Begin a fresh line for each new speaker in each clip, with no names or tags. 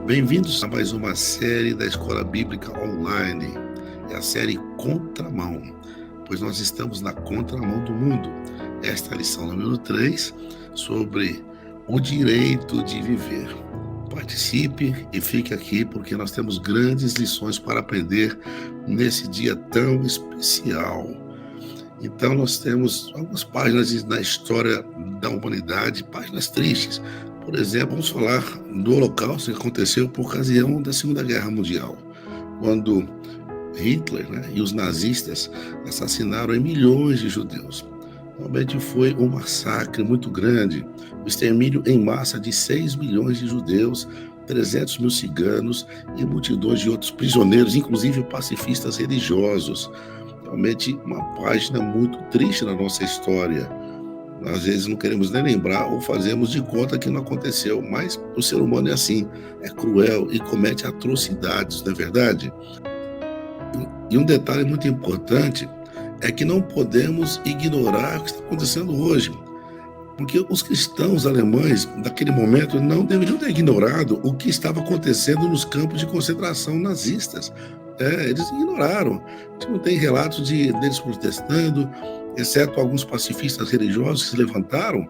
Bem-vindos a mais uma série da Escola Bíblica Online. É a série Contramão, pois nós estamos na contramão do mundo. Esta é a lição número 3 sobre o direito de viver. Participe e fique aqui porque nós temos grandes lições para aprender nesse dia tão especial. Então nós temos algumas páginas da história da humanidade, páginas tristes. Por exemplo, vamos falar do Holocausto que aconteceu por ocasião da Segunda Guerra Mundial, quando Hitler, e os nazistas assassinaram milhões de judeus. Realmente foi um massacre muito grande, o extermínio em massa de 6 milhões de judeus, 300 mil ciganos e multidões de outros prisioneiros, inclusive pacifistas religiosos. Realmente uma página muito triste na nossa história. Às vezes não queremos nem lembrar ou fazemos de conta que não aconteceu, mas o ser humano é assim, é cruel e comete atrocidades, não é verdade? E um detalhe muito importante é que não podemos ignorar o que está acontecendo hoje, porque os cristãos alemães daquele momento não deveriam ter ignorado o que estava acontecendo nos campos de concentração nazistas. Eles ignoraram. A gente não tem relatos deles protestando, exceto alguns pacifistas religiosos que se levantaram,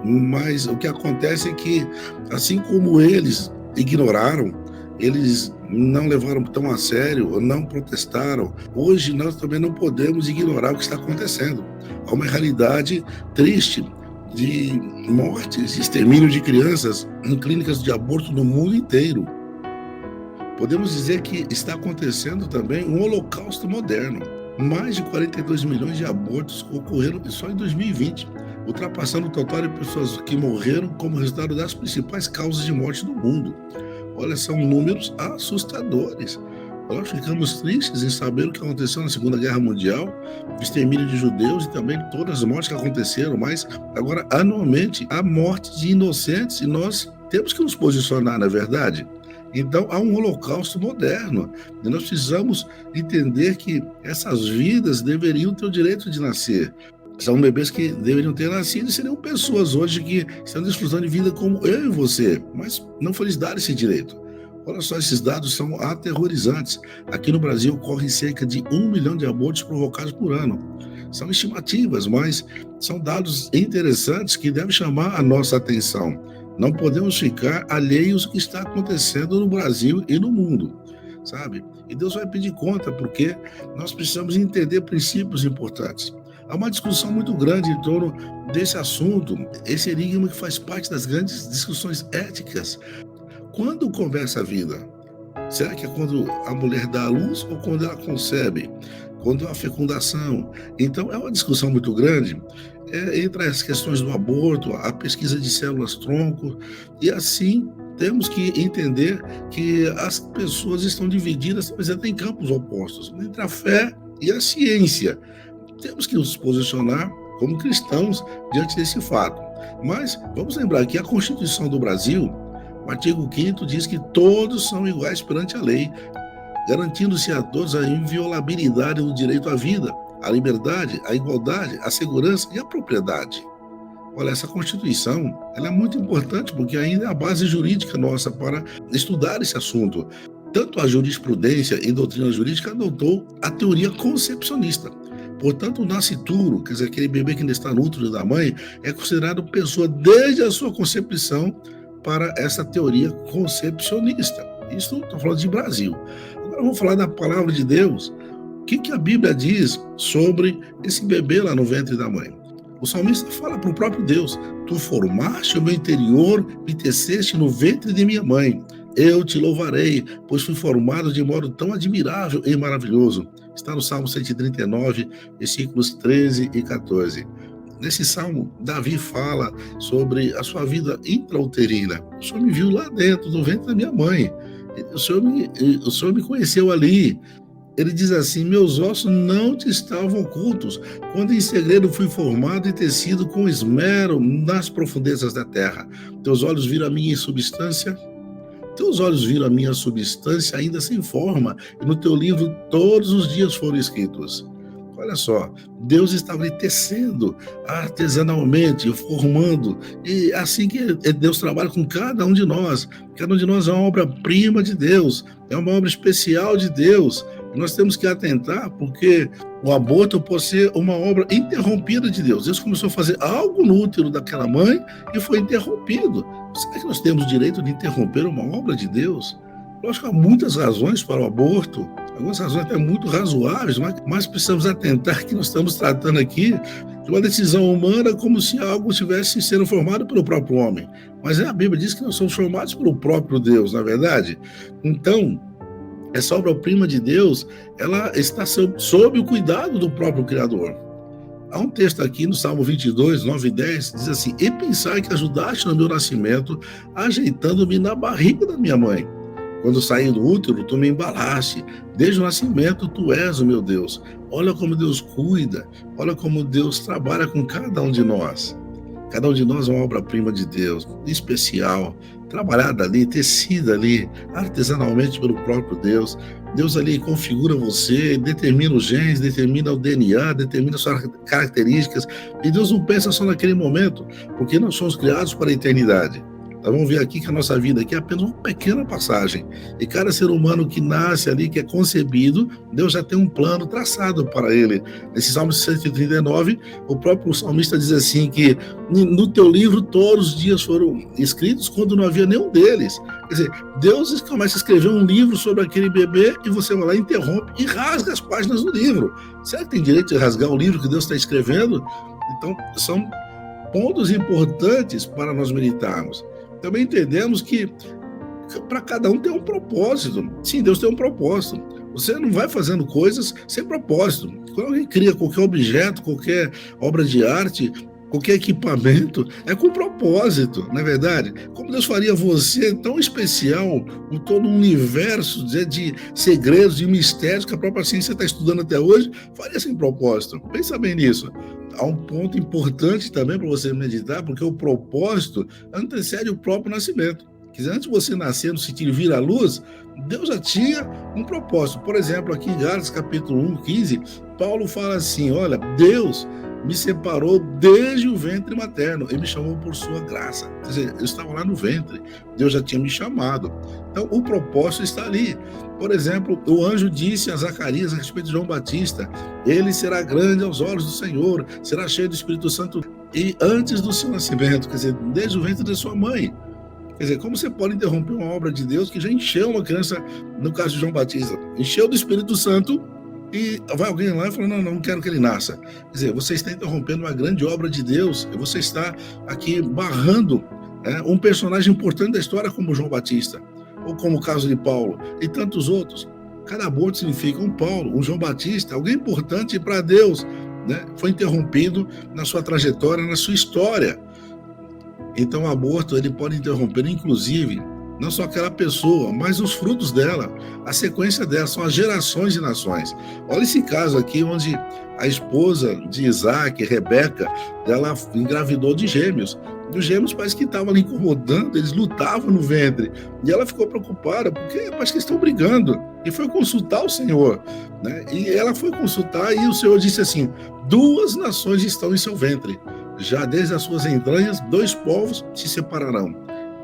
mas o que acontece é que, assim como eles ignoraram, eles não levaram tão a sério, não protestaram. Hoje nós também não podemos ignorar o que está acontecendo. Há uma realidade triste de mortes, extermínio de crianças em clínicas de aborto no mundo inteiro. Podemos dizer que está acontecendo também um holocausto moderno. Mais de 42 milhões de abortos ocorreram só em 2020, ultrapassando o total de pessoas que morreram como resultado das principais causas de morte do mundo. Olha, são números assustadores. Nós ficamos tristes em saber o que aconteceu na Segunda Guerra Mundial, o extermínio de judeus e também todas as mortes que aconteceram, mas agora, anualmente, há mortes de inocentes e nós temos que nos posicionar, não é verdade? Então, há um holocausto moderno e nós precisamos entender que essas vidas deveriam ter o direito de nascer. São bebês que deveriam ter nascido e seriam pessoas hoje que estão desfrutando de vida como eu e você, mas não foi lhes dado esse direito. Olha só, esses dados são aterrorizantes. Aqui no Brasil ocorrem cerca de 1 milhão de abortos provocados por ano. São estimativas, mas são dados interessantes que devem chamar a nossa atenção. Não podemos ficar alheios ao que está acontecendo no Brasil e no mundo, sabe? E Deus vai pedir conta, porque nós precisamos entender princípios importantes. Há uma discussão muito grande em torno desse assunto, esse enigma que faz parte das grandes discussões éticas. Quando começa a vida? Será que é quando a mulher dá à luz ou quando ela concebe? Quando há fecundação? Então, é uma discussão muito grande entre as questões do aborto, a pesquisa de células-tronco, e assim temos que entender que as pessoas estão divididas, mas até em campos opostos, entre a fé e a ciência. Temos que nos posicionar como cristãos diante desse fato. Mas vamos lembrar que a Constituição do Brasil, o artigo 5º, diz que todos são iguais perante a lei, garantindo-se a todos a inviolabilidade do direito à vida, à liberdade, à igualdade, à segurança e à propriedade. Olha, essa Constituição, ela é muito importante porque ainda é a base jurídica nossa para estudar esse assunto. Tanto a jurisprudência e doutrina jurídica adotou a teoria concepcionista. Portanto, o nascituro, quer dizer, aquele bebê que ainda está no útero da mãe, é considerado pessoa desde a sua concepção para essa teoria concepcionista. Isso estou falando de Brasil. Agora vamos falar da palavra de Deus. O que a Bíblia diz sobre esse bebê lá no ventre da mãe? O salmista fala para o próprio Deus: Tu formaste o meu interior, me teceste no ventre de minha mãe. Eu te louvarei, pois fui formado de modo tão admirável e maravilhoso. Está no Salmo 139, versículos 13 e 14. Nesse salmo, Davi fala sobre a sua vida intrauterina. O Senhor me viu lá dentro do ventre da minha mãe. O Senhor me conheceu ali. Ele diz assim: meus ossos não te estavam ocultos, quando em segredo fui formado e tecido com esmero nas profundezas da terra. Teus olhos viram a minha substância, ainda sem forma, e no teu livro todos os dias foram escritos. Olha só, Deus estava ali tecendo artesanalmente, formando, e assim que Deus trabalha com cada um de nós. Cada um de nós é uma obra-prima de Deus, é uma obra especial de Deus. Nós temos que atentar, porque o aborto pode ser uma obra interrompida de Deus. Deus começou a fazer algo no útero daquela mãe e foi interrompido. Será que nós temos direito de interromper uma obra de Deus? Lógico que há muitas razões para o aborto, algumas razões até muito razoáveis, mas precisamos atentar que nós estamos tratando aqui de uma decisão humana como se algo estivesse sendo formado pelo próprio homem. Mas a Bíblia diz que nós somos formados pelo próprio Deus, na verdade. Então, essa obra-prima de Deus, ela está sob o cuidado do próprio Criador. Há um texto aqui no Salmo 22, 9 e 10, diz assim: E pensai que ajudaste no meu nascimento, ajeitando-me na barriga da minha mãe. Quando saí do útero, tu me embalaste. Desde o nascimento, tu és o meu Deus. Olha como Deus cuida, olha como Deus trabalha com cada um de nós. Cada um de nós é uma obra-prima de Deus, especial, trabalhada ali, tecida ali, artesanalmente pelo próprio Deus. Deus ali configura você, determina os genes, determina o DNA, determina as suas características. E Deus não pensa só naquele momento, porque nós somos criados para a eternidade. Nós vamos ver aqui que a nossa vida aqui é apenas uma pequena passagem. E cada ser humano que nasce ali, que é concebido, Deus já tem um plano traçado para ele. Nesse Salmo 139, o próprio salmista diz assim que no teu livro todos os dias foram escritos quando não havia nenhum deles. Quer dizer, Deus começa a escrever um livro sobre aquele bebê e você vai lá, interrompe e rasga as páginas do livro. Será que tem direito de rasgar o livro que Deus está escrevendo? Então, são pontos importantes para nós meditarmos. Também entendemos que para cada um tem um propósito. Sim, Deus tem um propósito. Você não vai fazendo coisas sem propósito. Quando alguém cria qualquer objeto, qualquer obra de arte, qualquer equipamento, é com propósito, não é verdade? Como Deus faria você tão especial, com todo um universo de segredos, de mistérios que a própria ciência está estudando até hoje, faria sem propósito. Pensa bem nisso. Há um ponto importante também para você meditar, porque o propósito antecede o próprio nascimento. Quer dizer, antes de você nascer, no sentido de vir à luz, Deus já tinha um propósito. Por exemplo, aqui em Gálatas capítulo 1, 15, Paulo fala assim: olha, Deus me separou desde o ventre materno e me chamou por sua graça. Quer dizer, eu estava lá no ventre, Deus já tinha me chamado. Então, o propósito está ali. Por exemplo, o anjo disse a Zacarias a respeito de João Batista: ele será grande aos olhos do Senhor, será cheio do Espírito Santo e antes do seu nascimento, quer dizer, desde o ventre de sua mãe. Quer dizer, como você pode interromper uma obra de Deus que já encheu uma criança, no caso de João Batista, encheu do Espírito Santo, e vai alguém lá e fala: não quero que ele nasça. Quer dizer, você está interrompendo uma grande obra de Deus, e você está aqui barrando um personagem importante da história como João Batista, ou como o caso de Paulo, e tantos outros. Cada aborto significa um Paulo, um João Batista, alguém importante para Deus, né? Foi interrompido na sua trajetória, na sua história. Então o aborto ele pode interromper, inclusive, não só aquela pessoa, mas os frutos dela, a sequência dela, são as gerações de nações. Olha esse caso aqui, onde a esposa de Isaac, Rebeca, ela engravidou de gêmeos. E os gêmeos parece que estavam ali incomodando, eles lutavam no ventre. E ela ficou preocupada, porque parece que estão brigando. E foi consultar o Senhor, né? E ela foi consultar e o Senhor disse assim: 2 nações estão em seu ventre. Já desde as suas entranhas, 2 povos se separarão.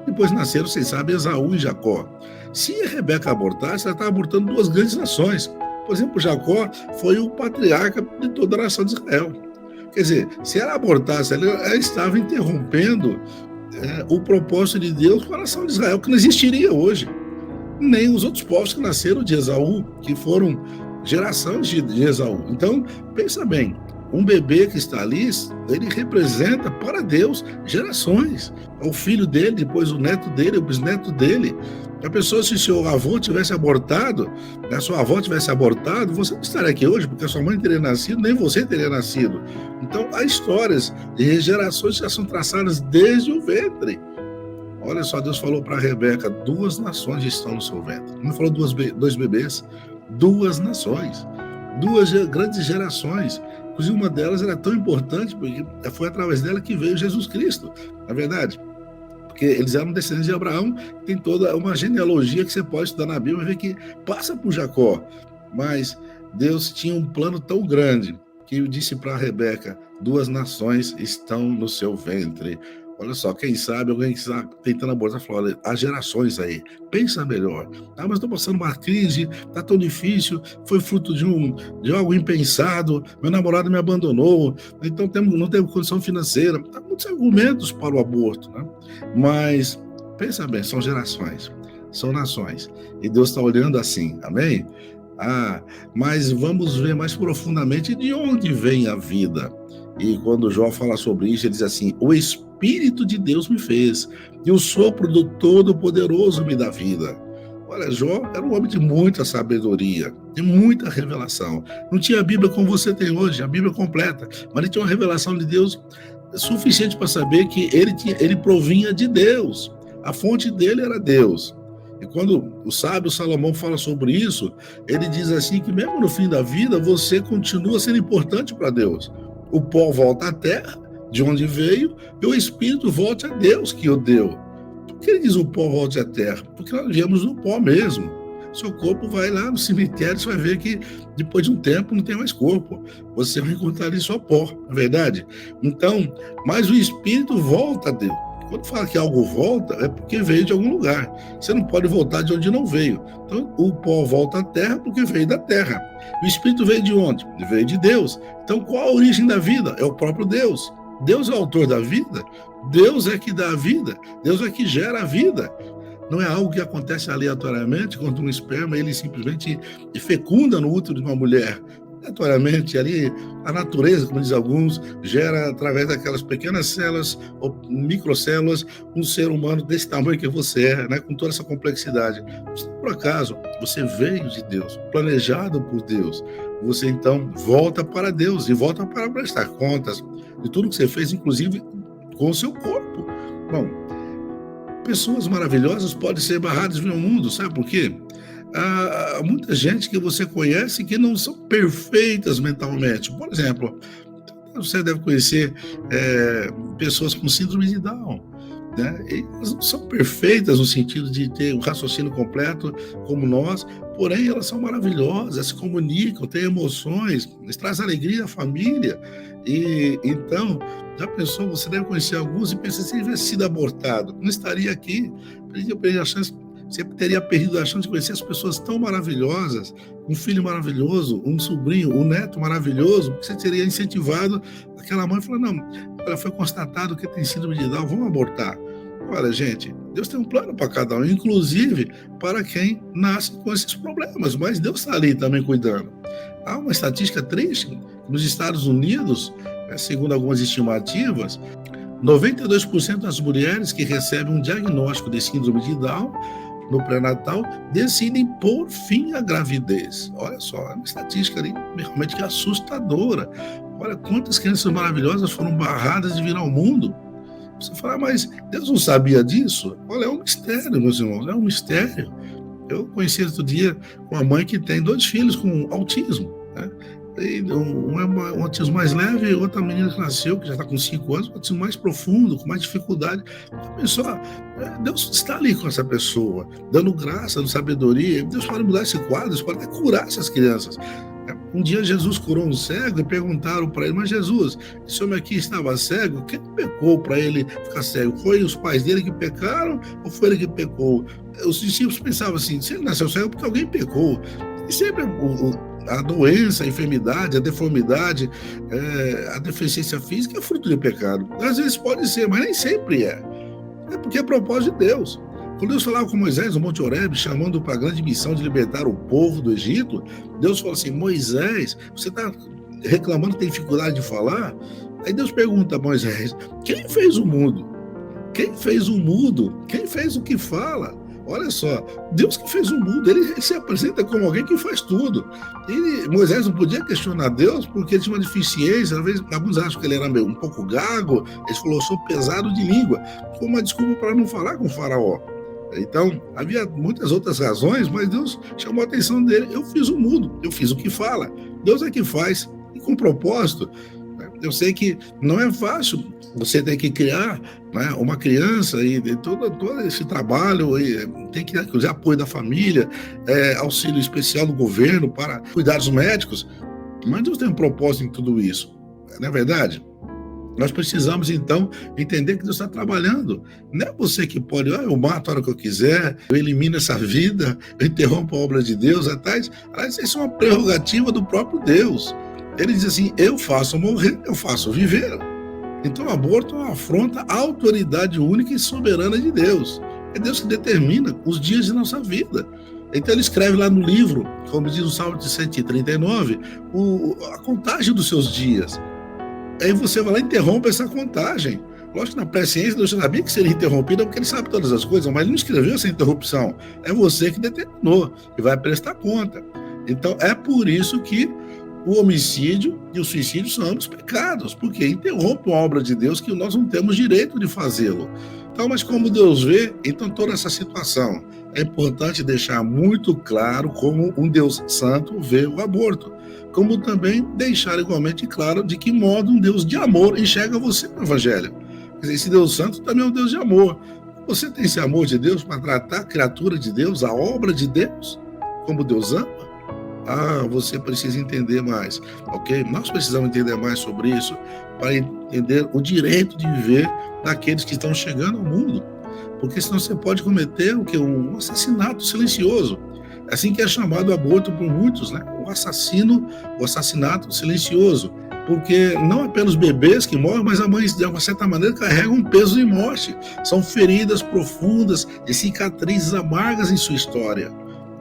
Depois nasceram, vocês sabem, Esaú e Jacó. Se a Rebeca abortasse, ela estava abortando 2 grandes nações. Por exemplo, Jacó foi o patriarca de toda a nação de Israel. Quer dizer, se ela abortasse, ela estava interrompendo o propósito de Deus com a nação de Israel, que não existiria hoje. Nem os outros povos que nasceram de Esaú, que foram gerações de Esaú. Então, pensa bem. Um bebê que está ali, ele representa para Deus gerações. O filho dele, depois o neto dele, o bisneto dele. A pessoa, se seu avô tivesse abortado, a sua avó tivesse abortado, você não estaria aqui hoje, porque a sua mãe teria nascido, nem você teria nascido. Então, há histórias de gerações que já são traçadas desde o ventre. Olha só, Deus falou para Rebeca: 2 nações estão no seu ventre. Não falou 2 bebês, 2 nações, 2 grandes gerações. Inclusive, uma delas era tão importante, porque foi através dela que veio Jesus Cristo, na verdade. Porque eles eram descendentes de Abraão, tem toda uma genealogia que você pode estudar na Bíblia e ver que passa por Jacó. Mas Deus tinha um plano tão grande que disse para Rebeca: 2 nações estão no seu ventre. Olha só, quem sabe alguém que está tentando abortar, falou: olha, há gerações aí, pensa melhor. Ah, mas estou passando uma crise, está tão difícil, foi fruto de algo impensado, meu namorado me abandonou, então não temos condição financeira. Há muitos argumentos para o aborto, né? Mas pensa bem, são gerações, são nações, e Deus está olhando assim, amém? Mas vamos ver mais profundamente de onde vem a vida. E quando Jó fala sobre isso, ele diz assim: o Espírito de Deus me fez, e o sopro do Todo-Poderoso me dá vida. Olha, Jó era um homem de muita sabedoria, de muita revelação. Não tinha a Bíblia como você tem hoje, a Bíblia completa, mas ele tinha uma revelação de Deus suficiente para saber que ele provinha de Deus. A fonte dele era Deus. E quando o sábio Salomão fala sobre isso, ele diz assim que mesmo no fim da vida, você continua sendo importante para Deus. O pó volta à terra, de onde veio, e o Espírito volta a Deus que o deu. Por que ele diz o pó volte à terra? Porque nós viemos do pó mesmo. Seu corpo vai lá no cemitério, você vai ver que depois de um tempo não tem mais corpo. Você vai encontrar ali só pó, não é verdade? Então, mas o Espírito volta a Deus. Quando fala que algo volta, é porque veio de algum lugar. Você não pode voltar de onde não veio. Então, o pó volta à terra porque veio da terra. O Espírito veio de onde? Veio de Deus. Então, qual a origem da vida? É o próprio Deus. Deus é o autor da vida. Deus é que dá a vida. Deus é que gera a vida. Não é algo que acontece aleatoriamente, quando um esperma ele simplesmente fecunda no útero de uma mulher. Aleatoriamente, ali, a natureza, como diz alguns, gera através daquelas pequenas células ou microcélulas um ser humano desse tamanho que você é, né, com toda essa complexidade. Se por acaso você veio de Deus, planejado por Deus, você então volta para Deus e volta para prestar contas de tudo que você fez, inclusive com o seu corpo. Bom, pessoas maravilhosas podem ser barradas no mundo, sabe por quê? Há muita gente que você conhece que não são perfeitas mentalmente. Por exemplo, você deve conhecer pessoas com síndrome de Down, né? Elas não são perfeitas no sentido de ter um raciocínio completo como nós, porém elas são maravilhosas, se comunicam, têm emoções, eles trazem alegria à família. E então, já pensou, você deve conhecer alguns e pensa, se ele tivesse sido abortado, não estaria aqui, perdi a chance. Você teria perdido a chance de conhecer as pessoas tão maravilhosas, um filho maravilhoso, um sobrinho, um neto maravilhoso, porque você teria incentivado aquela mãe a falar: não, ela foi constatado que tem síndrome de Down, vamos abortar. Olha, gente, Deus tem um plano para cada um, inclusive para quem nasce com esses problemas, mas Deus está ali também cuidando. Há uma estatística triste, nos Estados Unidos, segundo algumas estimativas, 92% das mulheres que recebem um diagnóstico de síndrome de Down no pré-natal decidem por fim a gravidez. Olha só, é uma estatística ali realmente que é assustadora. Olha quantas crianças maravilhosas foram barradas de vir ao mundo. Você fala: mas Deus não sabia disso? Olha, é um mistério, meus irmãos, é um mistério. Eu conheci outro dia uma mãe que tem 2 filhos com autismo, né? Um é um autismo mais leve, e outra menina que nasceu, que já está com 5 anos, um autismo mais profundo, com mais dificuldade. A pessoa, Deus está ali com essa pessoa, dando graça, dando sabedoria. Deus pode mudar esse quadro, Deus pode até curar essas crianças. Um dia Jesus curou um cego e perguntaram para ele: mas Jesus, esse homem aqui estava cego, quem pecou para ele ficar cego? Foi os pais dele que pecaram ou foi ele que pecou? Os discípulos pensavam assim: se ele nasceu cego, porque alguém pecou. E sempre a doença, a enfermidade, a deformidade, a deficiência física é fruto de pecado. Às vezes pode ser, mas nem sempre é. É porque é propósito de Deus. Quando Deus falava com Moisés no Monte Horebe, chamando para a grande missão de libertar o povo do Egito, Deus falou assim: Moisés, você está reclamando que tem dificuldade de falar? Aí Deus pergunta a Moisés: quem fez o mudo? Quem fez o mudo? Quem fez o que fala? Olha só, Deus que fez o mundo, ele se apresenta como alguém que faz tudo. E Moisés não podia questionar Deus porque ele tinha uma deficiência, às vezes alguns acham que ele era um pouco gago, ele falou: sou pesado de língua, foi uma desculpa para não falar com o faraó. Então, havia muitas outras razões, mas Deus chamou a atenção dele: eu fiz o mudo, eu fiz o que fala, Deus é que faz, e com propósito. Eu sei que não é fácil, você tem que criar, né, uma criança e todo esse trabalho, e tem que usar apoio da família, auxílio especial do governo para cuidados médicos. Mas Deus tem um propósito em tudo isso, não é verdade? Nós precisamos, então, entender que Deus está trabalhando. Não é você que pode, eu mato a hora que eu quiser, eu elimino essa vida, eu interrompo a obra de Deus. Aliás, isso é uma prerrogativa do próprio Deus. Ele diz assim, eu faço morrer, eu faço viver. Então, o aborto é uma afronta à autoridade única e soberana de Deus. É Deus que determina os dias de nossa vida. Então ele escreve lá no livro, como diz o Salmo de 139, a contagem dos seus dias. Aí você vai lá e interrompe essa contagem. Lógico que na presciência Deus sabia que seria interrompida, porque ele sabe todas as coisas, mas ele não escreveu essa interrupção. É você que determinou e vai prestar conta. Então é por isso que o homicídio e o suicídio são ambos pecados, porque interrompem a obra de Deus que nós não temos direito de fazê-lo. Então, mas como Deus vê, então toda essa situação é importante deixar muito claro como um Deus santo vê o aborto, como também deixar igualmente claro de que modo um Deus de amor enxerga você no Evangelho. Quer dizer, esse Deus santo também é um Deus de amor. Você tem esse amor de Deus para tratar a criatura de Deus, a obra de Deus, como Deus ama? Você precisa entender mais, ok? Nós precisamos entender mais sobre isso para entender o direito de viver daqueles que estão chegando ao mundo, porque senão você pode cometer o que? Um assassinato silencioso. É assim que é chamado aborto por muitos, né? O assassinato silencioso, porque não apenas bebês que morrem, mas a mãe, de uma certa maneira, carrega um peso de morte. São feridas profundas e cicatrizes amargas em sua história.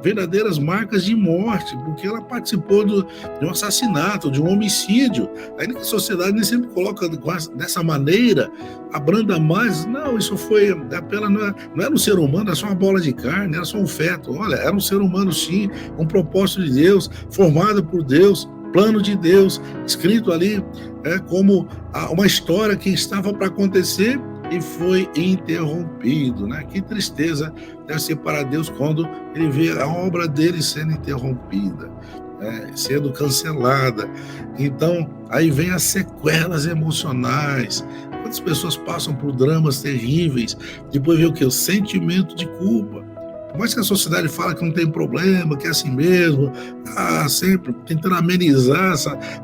Verdadeiras marcas de morte, porque ela participou de um assassinato, de um homicídio. Ainda que a sociedade nem sempre coloca dessa maneira, abranda mais. Não, isso foi apenas, não era um ser humano, era só uma bola de carne, era só um feto. Olha, era um ser humano sim, um propósito de Deus, formado por Deus, plano de Deus, escrito ali como uma história que estava para acontecer e foi interrompido, né? Que tristeza deve ser para Deus quando ele vê a obra dele sendo interrompida, né? Sendo cancelada. Então, aí vem as sequelas emocionais. Quantas pessoas passam por dramas terríveis, depois vê o que? O sentimento de culpa. Por mais que a sociedade fala que não tem problema, que é assim mesmo, sempre tentando amenizar,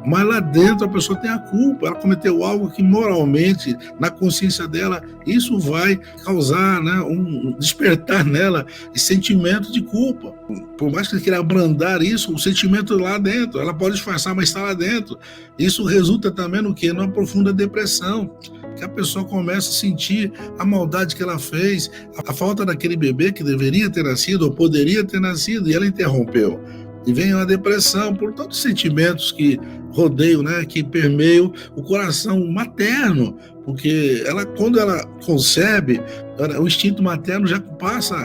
mas lá dentro a pessoa tem a culpa, ela cometeu algo que moralmente, na consciência dela, isso vai causar, né, um despertar nela esse sentimento de culpa. Por mais que ele queira abrandar isso, o sentimento lá dentro, ela pode disfarçar, mas está lá dentro. Isso resulta também no quê? Numa profunda depressão, que a pessoa começa a sentir a maldade que ela fez, a falta daquele bebê que deveria ter nascido ou poderia ter nascido e ela interrompeu. E vem uma depressão por todos os sentimentos que rodeiam, né, que permeiam o coração materno, porque quando ela concebe, o instinto materno já passa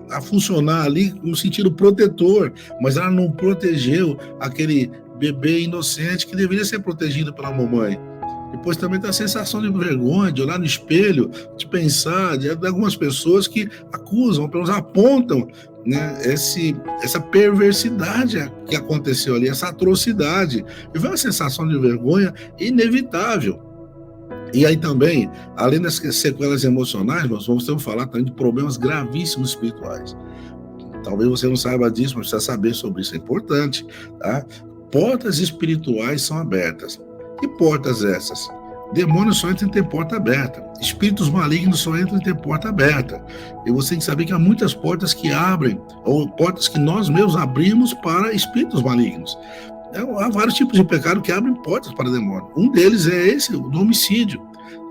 a funcionar ali no sentido protetor, mas ela não protegeu aquele bebê inocente que deveria ser protegido pela mamãe. Depois também tem a sensação de vergonha, de olhar no espelho, de pensar, de algumas pessoas que acusam, pelo menos apontam, né, essa perversidade que aconteceu ali, essa atrocidade. E vem uma sensação de vergonha inevitável. E aí também, além das sequelas emocionais, nós vamos ter que falar também de problemas gravíssimos espirituais. Talvez você não saiba disso, mas precisa saber sobre isso, é importante, tá? Portas espirituais são abertas. Que portas essas? Demônios só entram em ter porta aberta. Espíritos malignos só entram em ter porta aberta. E você tem que saber que há muitas portas que abrem, ou portas que nós mesmos abrimos para espíritos malignos. Há vários tipos de pecado que abrem portas para demônio. Um deles é esse, o do homicídio.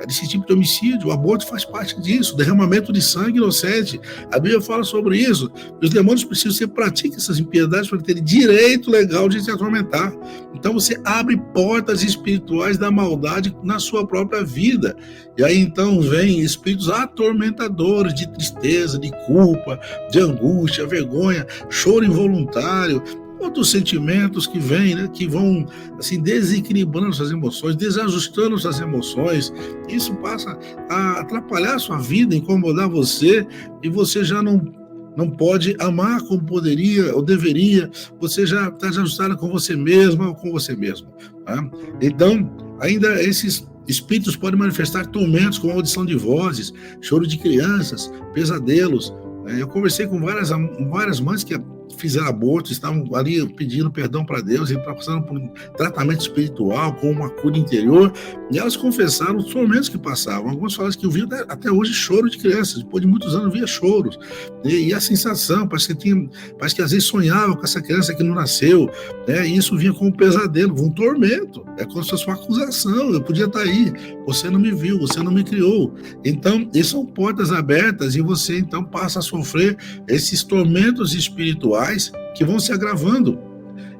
Esse tipo de homicídio, o aborto faz parte disso, derramamento de sangue inocente. A Bíblia fala sobre isso. Os demônios precisam que você pratique essas impiedades para ter direito legal de te atormentar. Então você abre portas espirituais da maldade na sua própria vida. E aí então vem espíritos atormentadores de tristeza, de culpa, de angústia, vergonha, choro involuntário, outros sentimentos que vêm, né, que vão assim desequilibrando suas emoções, desajustando suas emoções. Isso passa a atrapalhar a sua vida, incomodar você, e você já não pode amar como poderia ou deveria. Você já está desajustado com você mesma ou com você mesmo, tá? Então, ainda esses espíritos podem manifestar tormentos como audição de vozes, choro de crianças, pesadelos. Eu conversei com várias mães que fizeram aborto, estavam ali pedindo perdão para Deus e passando por um tratamento espiritual, com uma cura interior, e elas confessaram os tormentos que passavam. Algumas falam que eu via até hoje choro de crianças, depois de muitos anos eu via choros, e a sensação, parece que às vezes sonhava com essa criança que não nasceu, né? E isso vinha como um pesadelo, um tormento, é como se fosse uma acusação, eu podia estar aí, você não me viu, você não me criou. Então, essas são portas abertas e você então passa a sofrer esses tormentos espirituais que vão se agravando.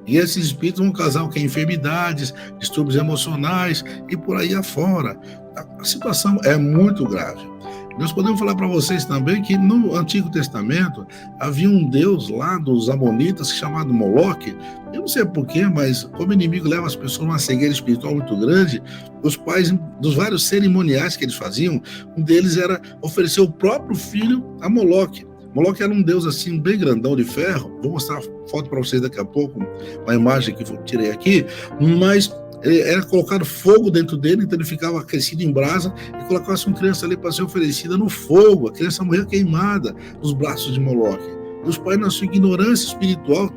E esses espíritos vão causar o que? Enfermidades, distúrbios emocionais e por aí afora. A situação é muito grave. Nós podemos falar para vocês também que no Antigo Testamento havia um deus lá dos Amonitas chamado Moloque. Eu não sei porquê, mas como o inimigo leva as pessoas a uma cegueira espiritual muito grande, os pais, dos vários cerimoniais que eles faziam, um deles era oferecer o próprio filho a Moloque. Moloque era um deus assim, bem grandão de ferro. Vou mostrar a foto para vocês daqui a pouco, uma imagem que eu tirei aqui, mas era colocado fogo dentro dele, então ele ficava aquecido em brasa e colocava uma criança ali para ser oferecida no fogo. A criança morria queimada nos braços de Moloque. E os pais, na sua ignorância espiritual,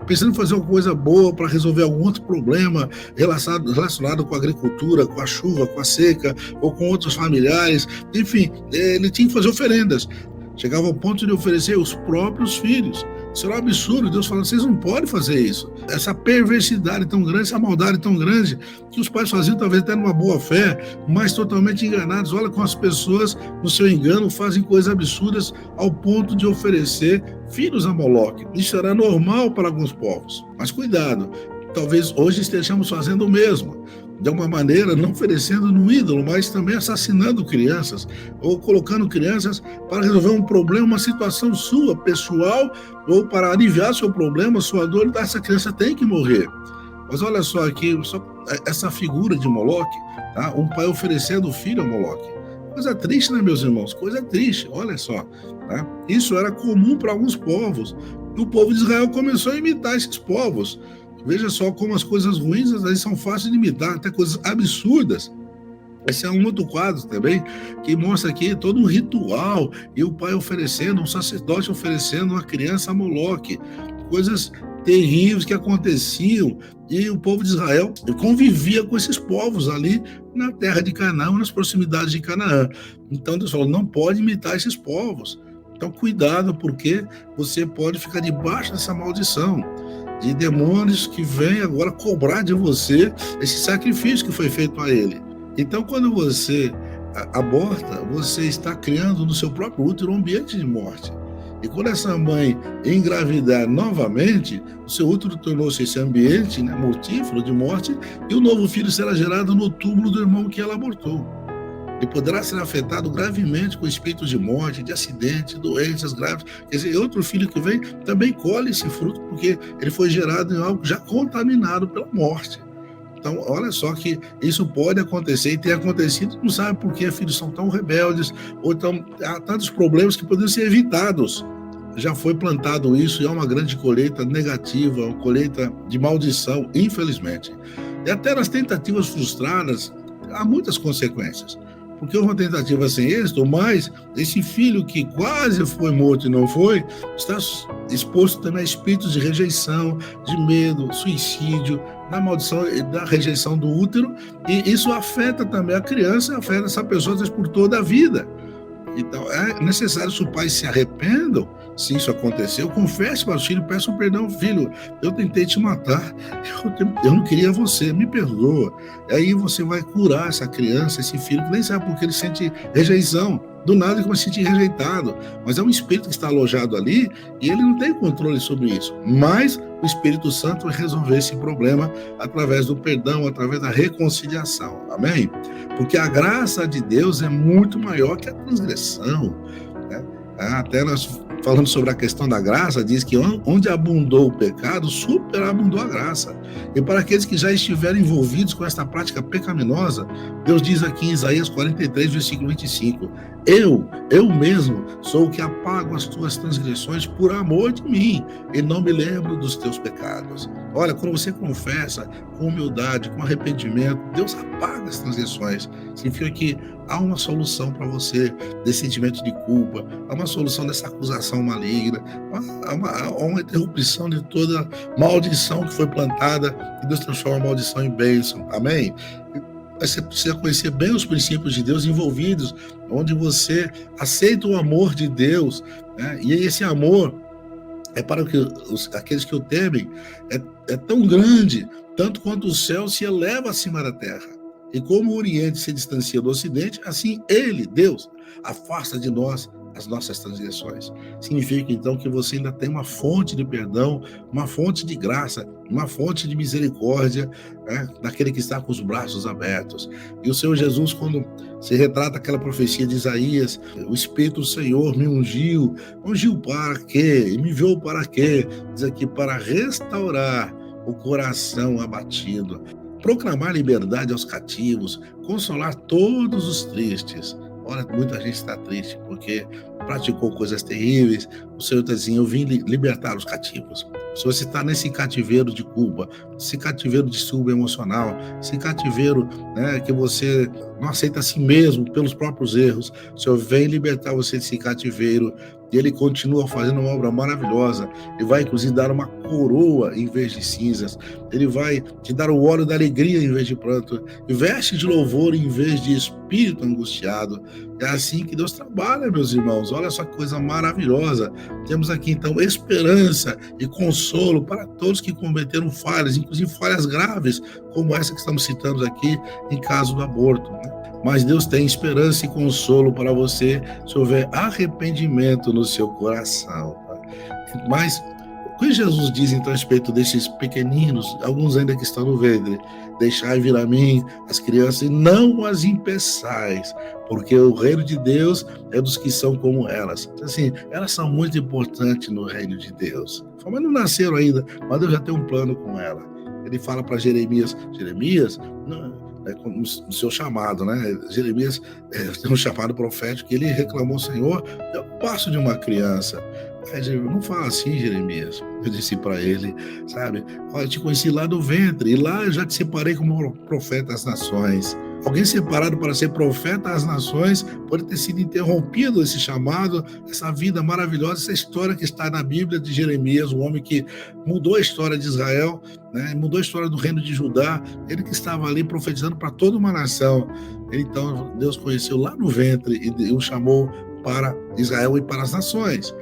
pensando em fazer alguma coisa boa para resolver algum outro problema relacionado com a agricultura, com a chuva, com a seca, ou com outros familiares, enfim, ele tinha que fazer oferendas. Chegava ao ponto de oferecer os próprios filhos. Isso era um absurdo. Deus falando, vocês não podem fazer isso. Essa perversidade tão grande, essa maldade tão grande, que os pais faziam talvez até numa boa fé, mas totalmente enganados. Olha como as pessoas, no seu engano, fazem coisas absurdas ao ponto de oferecer filhos a Moloque. Isso era normal para alguns povos. Mas cuidado, talvez hoje estejamos fazendo o mesmo. De alguma maneira, não oferecendo no ídolo, mas também assassinando crianças, ou colocando crianças para resolver um problema, uma situação sua, pessoal, ou para aliviar seu problema, sua dor, essa criança tem que morrer. Mas olha só aqui, essa figura de Moloque, tá? Um pai oferecendo o filho a Moloque. Coisa triste, né, meus irmãos? Coisa triste, olha só. Tá? Isso era comum para alguns povos. E o povo de Israel começou a imitar esses povos. Veja só como as coisas ruins às vezes são fáceis de imitar, até coisas absurdas. Esse é um outro quadro também, que mostra aqui todo um ritual, e o pai oferecendo, um sacerdote oferecendo uma criança a Moloque. Coisas terríveis que aconteciam, e o povo de Israel convivia com esses povos ali na terra de Canaã, nas proximidades de Canaã. Então Deus falou, não pode imitar esses povos. Então cuidado, porque você pode ficar debaixo dessa maldição de demônios que vêm agora cobrar de você esse sacrifício que foi feito a ele. Então, quando você aborta, você está criando no seu próprio útero um ambiente de morte. E quando essa mãe engravidar novamente, o seu útero tornou-se esse ambiente, né, mortífero de morte, e o novo filho será gerado no túmulo do irmão que ela abortou. Ele poderá ser afetado gravemente com espíritos de morte, de acidente, doenças graves. Quer dizer, outro filho que vem também colhe esse fruto, porque ele foi gerado em algo já contaminado pela morte. Então, olha só que isso pode acontecer e tem acontecido, não sabe por que filhos são tão rebeldes, ou então há tantos problemas que poderiam ser evitados. Já foi plantado isso e é uma grande colheita negativa, uma colheita de maldição, infelizmente. E até nas tentativas frustradas, há muitas consequências. Porque houve uma tentativa sem êxito, mas esse filho que quase foi morto e não foi, está exposto também a espíritos de rejeição, de medo, suicídio, da maldição e da rejeição do útero, e isso afeta também a criança, afeta essa pessoa por toda a vida. Então, é necessário que os pais se arrependam, se isso aconteceu, confesse para os filhos, peçam perdão, filho, eu tentei te matar, eu não queria você, me perdoa. Aí você vai curar essa criança, esse filho, que nem sabe porque ele sente rejeição. Do nada ele começa a se sentir rejeitado, mas é um espírito que está alojado ali e ele não tem controle sobre isso. Mas o Espírito Santo vai resolver esse problema através do perdão, através da reconciliação. Amém? Porque a graça de Deus é muito maior que a transgressão. Né? Até nós falando sobre a questão da graça, diz que onde abundou o pecado, superabundou a graça. E para aqueles que já estiveram envolvidos com esta prática pecaminosa, Deus diz aqui em Isaías 43, versículo 25, eu mesmo sou o que apago as tuas transgressões por amor de mim, e não me lembro dos teus pecados. Olha, quando você confessa com humildade, com arrependimento, Deus apaga as transgressões. Significa que há uma solução para você desse sentimento de culpa, há uma solução dessa acusação maligna, há uma interrupção de toda maldição que foi plantada e Deus transforma a maldição em bênção. Amém? Você precisa conhecer bem os princípios de Deus envolvidos, onde você aceita o amor de Deus, né? E esse amor é para que aqueles que o temem, é tão grande, tanto quanto o céu se eleva acima da terra. E como o Oriente se distancia do Ocidente, assim ele, Deus, afasta de nós as nossas transgressões. Significa então que você ainda tem uma fonte de perdão, uma fonte de graça, uma fonte de misericórdia, né, daquele que está com os braços abertos. E o Senhor Jesus, quando se retrata aquela profecia de Isaías, o Espírito do Senhor me ungiu para quê? E me enviou para quê? Diz aqui, para restaurar o coração abatido, proclamar liberdade aos cativos, consolar todos os tristes. Olha, muita gente está triste porque praticou coisas terríveis. O Senhor está dizendo, eu vim libertar os cativos. Se você está nesse cativeiro de culpa, esse cativeiro de distúrbio emocional, esse cativeiro, né, que você não aceita a si mesmo pelos próprios erros, o Senhor vem libertar você desse cativeiro. E Ele continua fazendo uma obra maravilhosa. Ele vai, inclusive, dar uma coroa em vez de cinzas. Ele vai te dar o óleo da alegria em vez de pranto. E veste de louvor em vez de espírito angustiado. É assim que Deus trabalha, meus irmãos. Olha só que coisa maravilhosa. Temos aqui, então, esperança e consolo para todos que cometeram falhas, inclusive falhas graves, como essa que estamos citando aqui, em caso do aborto, né? Mas Deus tem esperança e consolo para você se houver arrependimento no seu coração. Tá? Mas o que Jesus diz então a respeito desses pequeninos, alguns ainda que estão no ventre? Deixai vir a mim as crianças e não as impeçais, porque o reino de Deus é dos que são como elas. Assim, elas são muito importantes no reino de Deus. Mas não nasceram ainda, mas Deus já tem um plano com ela. Ele fala para Jeremias, não, no seu chamado, né? Jeremias tem um chamado profético que ele reclamou, Senhor, eu passo de uma criança. Aí, não fala assim, Jeremias. Eu disse para ele, sabe? Olha, eu te conheci lá do ventre, e lá eu já te separei como profeta às nações. Alguém separado para ser profeta às nações pode ter sido interrompido esse chamado, essa vida maravilhosa, essa história que está na Bíblia de Jeremias, um homem que mudou a história de Israel, né? Mudou a história do reino de Judá, ele que estava ali profetizando para toda uma nação. Então, Deus conheceu lá no ventre e o chamou para Israel e para as nações.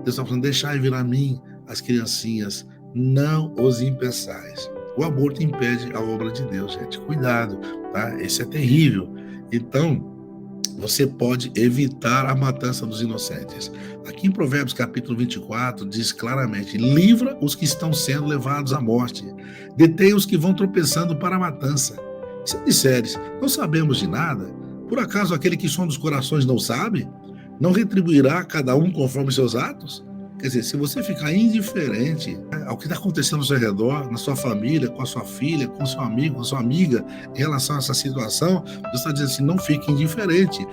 Deus está falando, deixai vir a mim as criancinhas, não os impeçais. O aborto impede a obra de Deus, gente. Cuidado, tá? Esse é terrível. Então, você pode evitar a matança dos inocentes. Aqui em Provérbios capítulo 24, diz claramente, livra os que estão sendo levados à morte, detém os que vão tropeçando para a matança. Se disseres, não sabemos de nada, por acaso aquele que sonda os corações não sabe? Não retribuirá a cada um conforme seus atos? Quer dizer, se você ficar indiferente, né, ao que está acontecendo ao seu redor, na sua família, com a sua filha, com o seu amigo, com a sua amiga, em relação a essa situação, Deus está dizendo assim, não fique indiferente.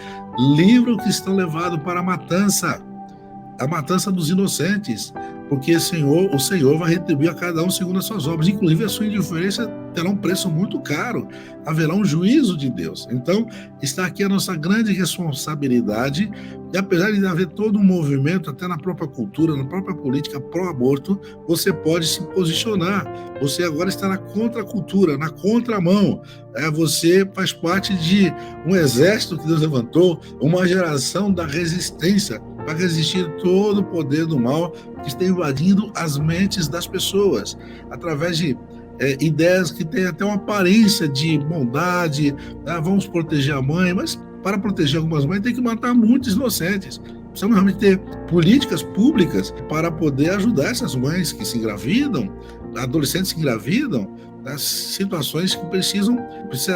Livra os que estão levados para a matança dos inocentes, porque o Senhor vai retribuir a cada um segundo as suas obras, inclusive a sua indiferença terá um preço muito caro, haverá um juízo de Deus. Então, está aqui a nossa grande responsabilidade, e apesar de haver todo um movimento, até na própria cultura, na própria política pró-aborto, você pode se posicionar, você agora está na contracultura, na contramão, você faz parte de um exército que Deus levantou, uma geração da resistência, para resistir todo o poder do mal que está invadindo as mentes das pessoas, através de ideias que têm até uma aparência de bondade, vamos proteger a mãe, mas para proteger algumas mães tem que matar muitos inocentes. Precisamos realmente ter políticas públicas para poder ajudar essas mães que se engravidam, adolescentes que engravidam, nas situações que precisam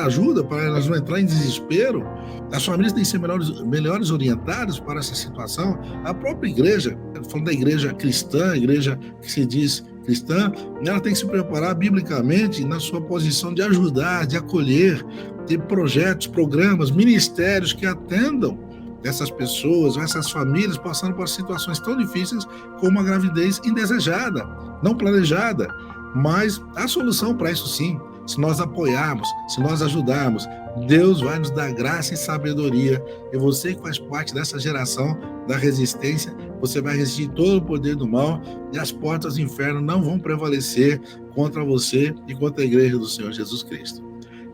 ajuda para elas não entrarem em desespero. As famílias têm que ser melhores orientadas para essa situação. A própria igreja, falando da igreja cristã, a igreja que se diz cristã, ela tem que se preparar biblicamente na sua posição de ajudar, de acolher, ter projetos, programas, ministérios que atendam essas pessoas, essas famílias passando por situações tão difíceis como a gravidez indesejada, não planejada. Mas há solução para isso sim. se nós apoiarmos, se nós ajudarmos, Deus vai nos dar graça e sabedoria. E você que faz parte dessa geração da resistência, você vai resistir todo o poder do mal e as portas do inferno não vão prevalecer contra você e contra a igreja do Senhor Jesus Cristo.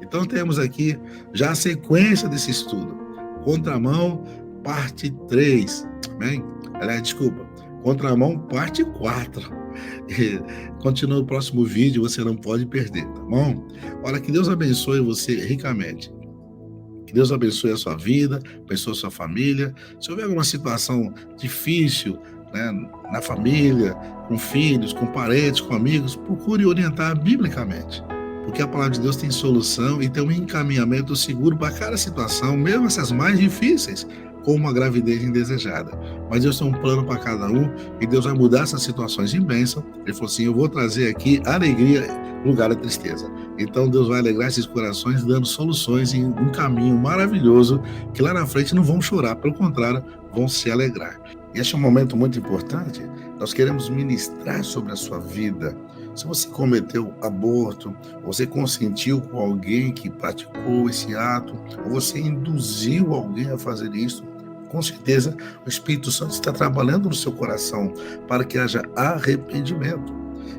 Então temos aqui já a sequência desse estudo. Contramão, parte 3. Amém? Desculpa. Contramão, parte 4. Continua o próximo vídeo, você não pode perder, tá bom? Olha, que Deus abençoe você ricamente. Que Deus abençoe a sua vida, abençoe a sua família. Se houver alguma situação difícil, né, na família, com filhos, com parentes, com amigos, procure orientar biblicamente. Porque a palavra de Deus tem solução e tem um encaminhamento seguro para cada situação, mesmo essas mais difíceis, como uma gravidez indesejada. Mas Deus tem um plano para cada um e Deus vai mudar essas situações em bênção. Ele falou assim, eu vou trazer aqui alegria no lugar da tristeza. Então Deus vai alegrar esses corações, dando soluções em um caminho maravilhoso, que lá na frente não vão chorar, pelo contrário, vão se alegrar. E este é um momento muito importante. Nós queremos ministrar sobre a sua vida. Se você cometeu aborto, você consentiu com alguém que praticou esse ato, ou você induziu alguém a fazer isso, com certeza o Espírito Santo está trabalhando no seu coração para que haja arrependimento.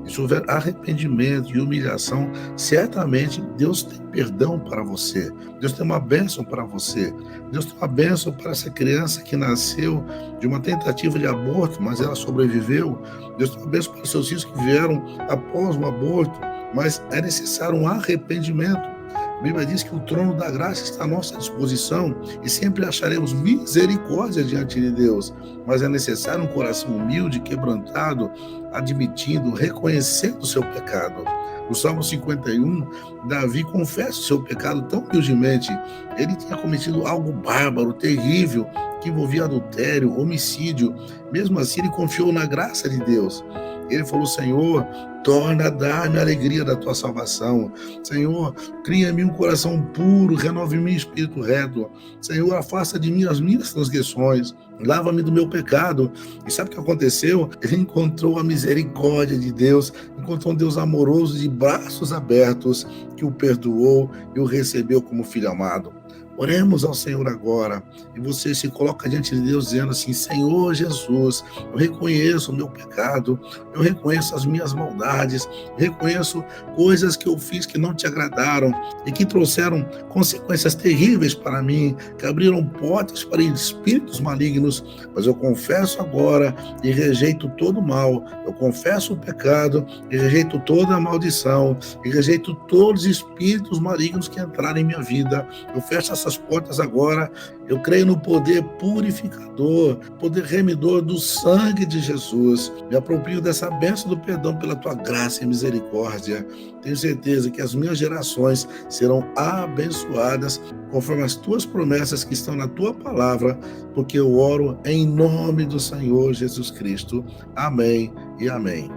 E se houver arrependimento e humilhação, certamente Deus tem perdão para você. Deus tem uma bênção para você. Deus tem uma bênção para essa criança que nasceu de uma tentativa de aborto, mas ela sobreviveu. Deus tem uma bênção para os seus filhos que vieram após um aborto, mas é necessário um arrependimento. A Bíblia diz que o trono da graça está à nossa disposição e sempre acharemos misericórdia diante de Deus. Mas é necessário um coração humilde, quebrantado, admitindo, reconhecendo o seu pecado. No Salmo 51, Davi confessa o seu pecado tão humildemente. Ele tinha cometido algo bárbaro, terrível, que envolvia adultério, homicídio. Mesmo assim, ele confiou na graça de Deus. Ele falou, Senhor, torna a dar-me a alegria da tua salvação. Senhor, cria em mim um coração puro, renova em mim espírito reto. Senhor, afasta de mim as minhas transgressões, lava-me do meu pecado. E sabe o que aconteceu? Ele encontrou a misericórdia de Deus, encontrou um Deus amoroso de braços abertos, que o perdoou e o recebeu como filho amado. Oremos ao Senhor agora, e você se coloca diante de Deus dizendo assim, Senhor Jesus, eu reconheço o meu pecado, eu reconheço as minhas maldades, eu reconheço coisas que eu fiz que não te agradaram e que trouxeram consequências terríveis para mim, que abriram portas para espíritos malignos, mas eu confesso agora e rejeito todo o mal, eu confesso o pecado e rejeito toda a maldição, e rejeito todos os espíritos malignos que entraram em minha vida, eu fecho essas portas agora, eu creio no poder purificador, poder remidor do sangue de Jesus. Me aproprio dessa bênção do perdão pela tua graça e misericórdia. Tenho certeza que as minhas gerações serão abençoadas conforme as tuas promessas que estão na tua palavra, porque eu oro em nome do Senhor Jesus Cristo. Amém e amém.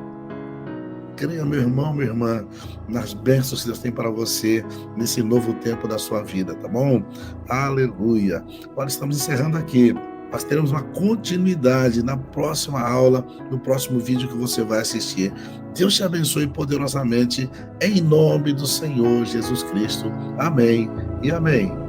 Creia, meu irmão, minha irmã, nas bênçãos que Deus tem para você nesse novo tempo da sua vida, tá bom? Aleluia! Agora estamos encerrando aqui. Nós teremos uma continuidade na próxima aula, no próximo vídeo que você vai assistir. Deus te abençoe poderosamente, em nome do Senhor Jesus Cristo. Amém e amém.